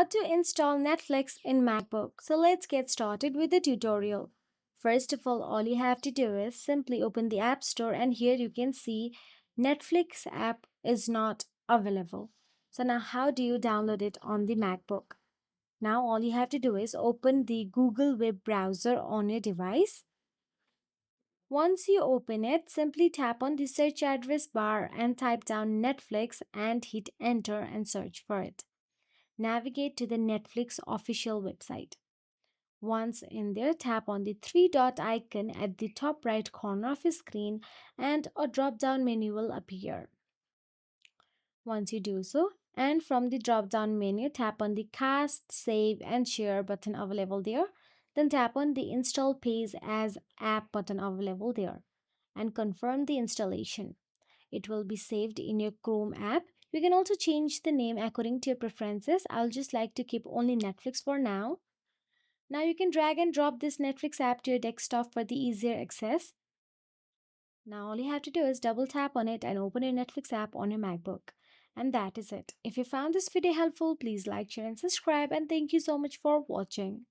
how to install Netflix in Macbook. So let's get started with the tutorial. First of all you have to do is simply open the App Store, and here you can see Netflix app is not available. So now how do you download it on the MacBook? Now all you have to do is open the Google web browser on your device. Once you open it, simply tap on the search address bar and type down Netflix and hit enter and search for it. Navigate to the Netflix official website. Once in there, tap on the three dot icon at the top right corner of your screen and a drop down menu will appear. Once you do so, and from the drop down menu, tap on the cast, save, and share button available there. Then tap on the install page as app button available there and confirm the installation. It will be saved in your Chrome app. You can also change the name according to your preferences. I'll just like to keep only Netflix for now. Now you can drag and drop this Netflix app to your desktop for the easier access. Now all you have to do is double tap on it and open your Netflix app on your MacBook. And that is it. If you found this video helpful, please like, share and subscribe, and thank you so much for watching.